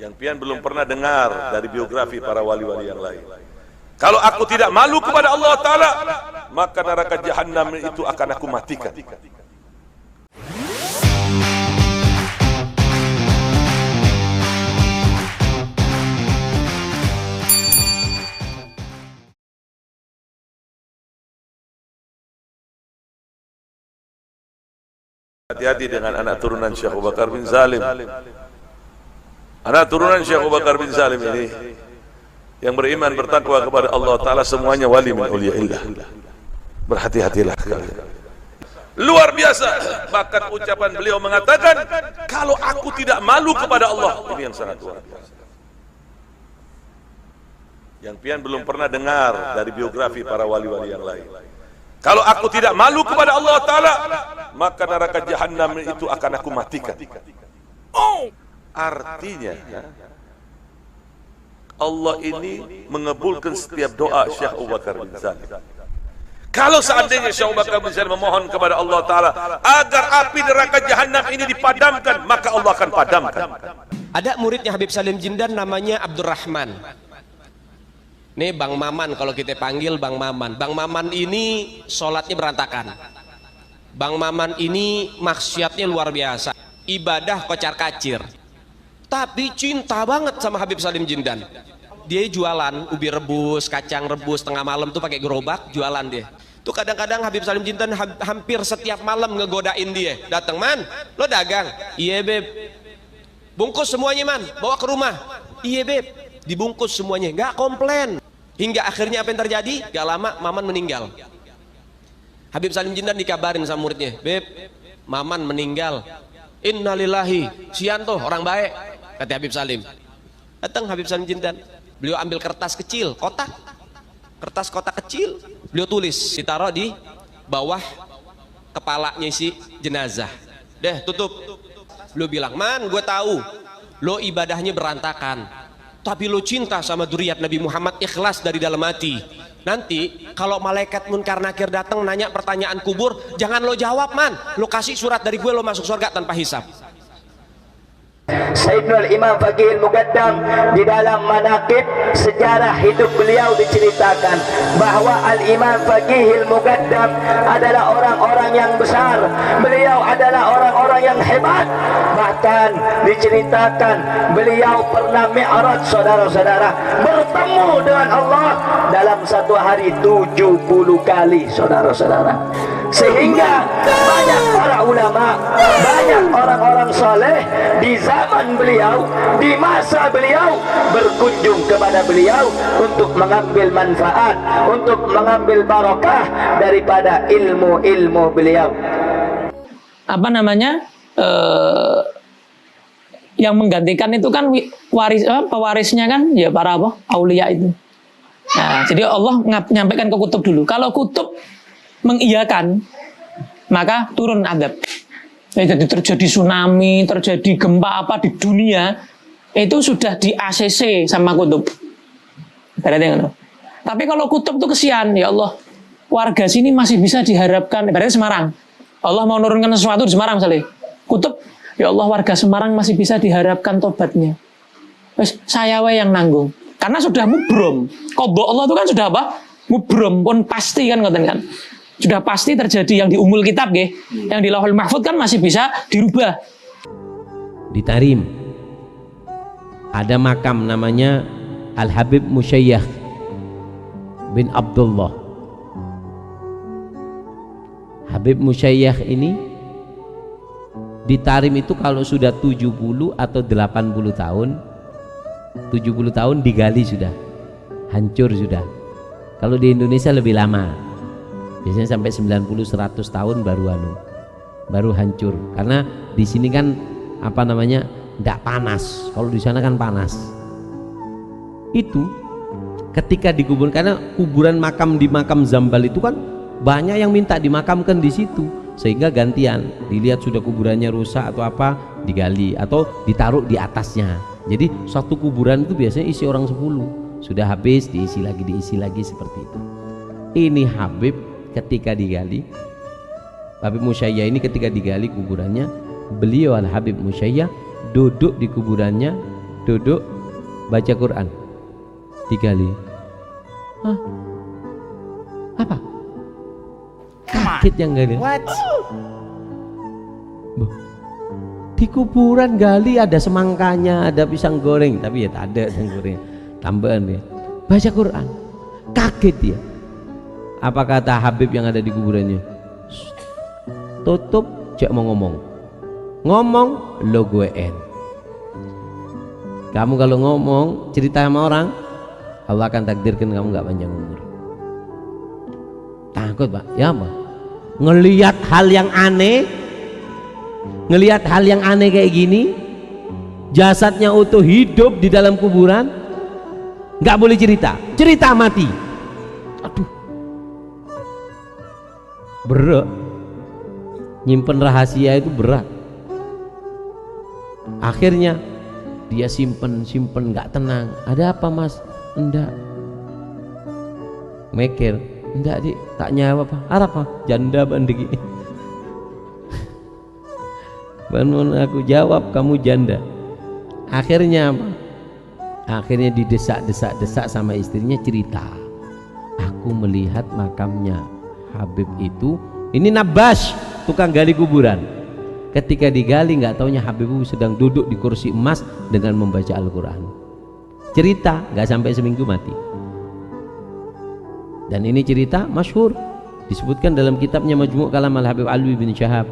yang pian belum pernah dengar dari biografi para wali-wali yang lain. Kalau aku tidak malu kepada Allah Ta'ala, maka neraka Jahannam itu akan aku matikan. Hati-hati dengan anak turunan Syekh Abu Bakar bin Salim. Anak turunan Syekh Abu Bakar bin Salim ini yang beriman bertakwa kepada Allah Ta'ala semuanya wali min awliyaillah. Berhati-hatilah kalian. Luar biasa. Bahkan ucapan beliau mengatakan, kalau aku tidak malu kepada Allah. Ini yang sangat luar biasa. Yang pian belum pernah dengar dari biografi para wali-wali yang lain. Kalau aku tidak malu kepada Allah Ta'ala, maka neraka Jahannam itu akan aku matikan. Oh, artinya Allah ini mengabulkan setiap doa Syekh Abu Bakar bin Salim. Kalau seandainya Syekh Abu Bakar bin Salim memohon kepada Allah Ta'ala agar api neraka Jahannam ini dipadamkan, maka Allah akan padamkan. Ada muridnya Habib Salim Jindan namanya Abdurrahman. Nih Bang Maman, kalau kita panggil Bang Maman. Bang Maman ini sholatnya berantakan. Bang Maman ini maksiatnya luar biasa. Ibadah kocar kacir. Tapi cinta banget sama Habib Salim Jindan. Dia jualan ubi rebus, kacang rebus tengah malam tuh pakai gerobak, jualan dia. Tuh kadang-kadang Habib Salim Jindan hampir setiap malam ngegodain dia. Datang, Man, lo dagang? Iya beb. Bungkus semuanya Man, bawa ke rumah. Iya beb. Dibungkus semuanya, nggak komplain. Hingga akhirnya apa yang terjadi? Gak lama Maman meninggal. Habib Salim Jindan dikabarin sama muridnya, Beb, Maman meninggal. Innalillahi. Sianto orang baik, kata Habib Salim. Datang Habib Salim Jindan, beliau ambil kertas kecil, kotak, kertas kotak kecil, beliau tulis, ditaruh di bawah kepalanya si jenazah. Deh tutup. Beliau bilang, Man, gue tahu lo ibadahnya berantakan, tapi lo cinta sama dzurriyyat Nabi Muhammad, ikhlas dari dalam hati. Nanti kalau malaikat munkar nakir datang nanya pertanyaan kubur, jangan lo jawab, Man, lo kasih surat dari gue, lo masuk surga tanpa hisab. Sayyidul Imam Faqihil Muqaddam di dalam manaqib sejarah hidup beliau diceritakan bahwa Al-Imam Faqihil Muqaddam adalah orang-orang yang besar. Beliau adalah orang-orang yang hebat. Bahkan diceritakan beliau pernah mi'raj, saudara-saudara, bertemu dengan Allah dalam satu hari 70 kali, saudara-saudara. Sehingga banyak para ulama, banyak orang-orang soleh di zaman beliau, di masa beliau, berkunjung kepada beliau untuk mengambil manfaat, untuk mengambil barokah daripada ilmu-ilmu beliau. Apa namanya? Yang menggantikan itu kan pewarisnya kan ya para aulia itu. Nah, jadi Allah menyampaikan ke kutub dulu. Kalau kutub mengiyakan, maka turun adab. Jadi terjadi tsunami, terjadi gempa apa di dunia, itu sudah di ACC sama kutub. Tapi kalau kutub itu kesian, ya Allah, warga sini masih bisa diharapkan. Ibaratnya Semarang, Allah mau nurunkan sesuatu di Semarang misalnya. Kutub, ya Allah, warga Semarang masih bisa diharapkan tobatnya. Terus saya yang nanggung, karena sudah mubrom. Qadha Allah itu kan sudah apa? Mubrom, pun pasti kan, ngoten kan. Sudah pasti terjadi. Yang di Ummul Kitab yang di Lauhul Mahfuz kan masih bisa dirubah. Di Tarim ada makam namanya Al-Habib Musyayyah bin Abdullah. Habib Musyayyah ini di Tarim itu kalau sudah 70 atau 80 tahun, 70 tahun digali sudah, hancur sudah. Kalau di Indonesia lebih lama, biasanya sampai 90-100 tahun baru hancur, karena di sini kan apa namanya, tidak panas. Kalau di sana kan panas. Itu ketika dikubur, karena kuburan makam di makam Zambal itu kan banyak yang minta dimakamkan di situ, sehingga gantian dilihat sudah kuburannya rusak atau apa, digali atau ditaruh di atasnya. Jadi satu kuburan itu biasanya isi orang 10, sudah habis diisi lagi seperti itu. Ini Habib ketika digali, Habib Musyayyah ini ketika digali kuburannya, beliau Al-Habib Musyayyah duduk di kuburannya duduk baca Quran digali. Hah? Apa? Kaget yang gali. Di kuburan gali ada semangkanya, ada pisang goreng, tapi ya tak ada pisang goreng, tambahan ya. Baca Quran, kaget dia. Apa kata Habib yang ada di kuburannya? Tutup, cek mau ngomong lo gue en. Kamu kalau ngomong cerita sama orang, Allah akan takdirkan kamu nggak panjang umur. Takut Pak, ya apa? Ngelihat hal yang aneh, ngelihat hal yang aneh kayak gini, jasadnya utuh hidup di dalam kuburan, nggak boleh cerita mati. Aduh, berat, nyimpen rahasia itu berat. Akhirnya dia simpen nggak tenang. Ada apa Mas? Enggak. Mikir, enggak Dik, tak nyawa apa? Apa? Janda bandegi. Bangun aku jawab kamu janda. Akhirnya apa? Akhirnya didesak sama istrinya, cerita. Aku melihat makamnya Habib itu, ini Nabas, tukang gali kuburan. Ketika digali nggak taunya Habib sedang duduk di kursi emas dengan membaca Al-Quran. Cerita, nggak sampai seminggu mati. Dan ini cerita masyhur, disebutkan dalam kitabnya Majmu' Kalam Al-Habib Alwi bin Syahab.